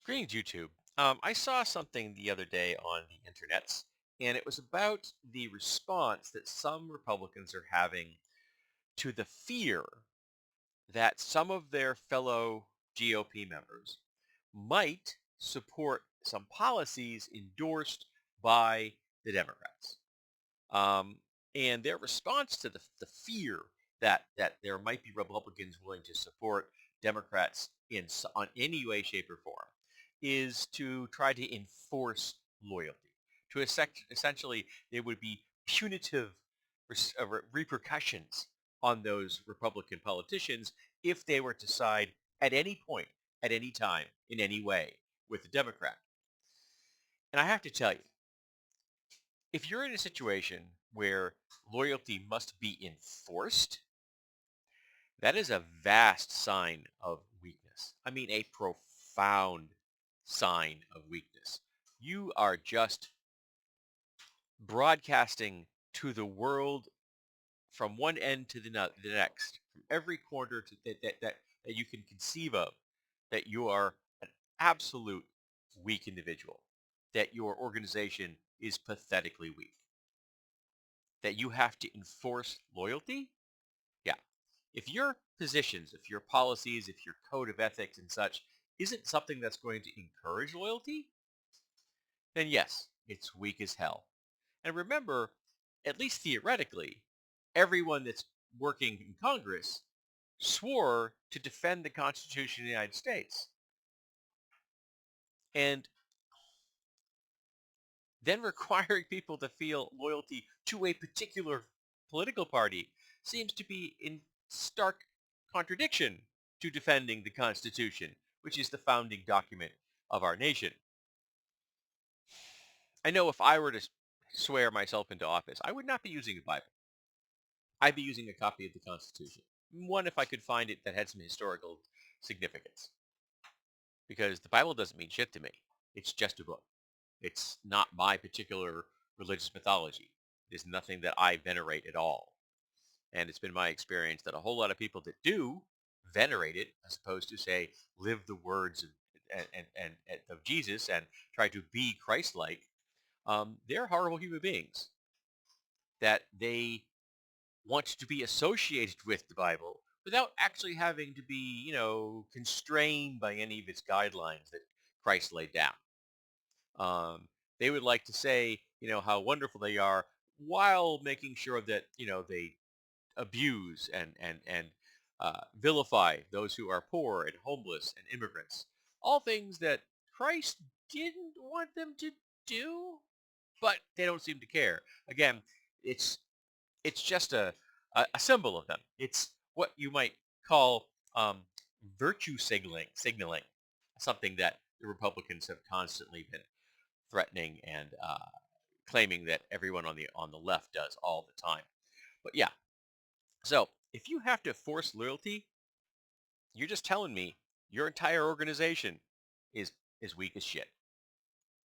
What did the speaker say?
Greetings, YouTube. I saw something the other day on the internets, and it was about the response that some Republicans are having to the fear that some of their fellow GOP members might support some policies endorsed by the Democrats. Um, and their response to the fear that there might be Republicans willing to support Democrats on any way, shape, or form is to try to enforce loyalty. Essentially, there would be punitive repercussions on those Republican politicians if they were to side at any point, at any time, in any way with the Democrat. And I have to tell you, if you're in a situation where loyalty must be enforced, that is a vast sign of weakness. I mean, a profound sign of weakness. You are just broadcasting to the world from one end to the next, from every corner that you can conceive of, that you are an absolute weak individual, that your organization is pathetically weak, that you have to enforce loyalty. Yeah. If your positions, if your policies, if your code of ethics and such isn't something that's going to encourage loyalty, then yes, it's weak as hell. And remember, at least theoretically, everyone that's working in Congress swore to defend the Constitution of the United States. And then requiring people to feel loyalty to a particular political party seems to be in stark contradiction to defending the Constitution, which is the founding document of our nation. I know if I were to swear myself into office, I would not be using the Bible. I'd be using a copy of the Constitution. One, if I could find it that had some historical significance. Because the Bible doesn't mean shit to me. It's just a book. It's not my particular religious mythology. It is nothing that I venerate at all. And it's been my experience that a whole lot of people that do venerate it, as opposed to say, live the words of Jesus and try to be Christ-like, they're horrible human beings. That they want to be associated with the Bible without actually having to be, constrained by any of its guidelines that Christ laid down. Um, they would like to say, how wonderful they are while making sure that, they abuse and vilify those who are poor and homeless and immigrants. All things that Christ didn't want them to do, but they don't seem to care. Again, it's it's just a symbol of them. It's what you might call virtue signaling, something that the Republicans have constantly been threatening and claiming that everyone on the left does all the time. But yeah, so if you have to force loyalty, you're just telling me your entire organization is weak as shit.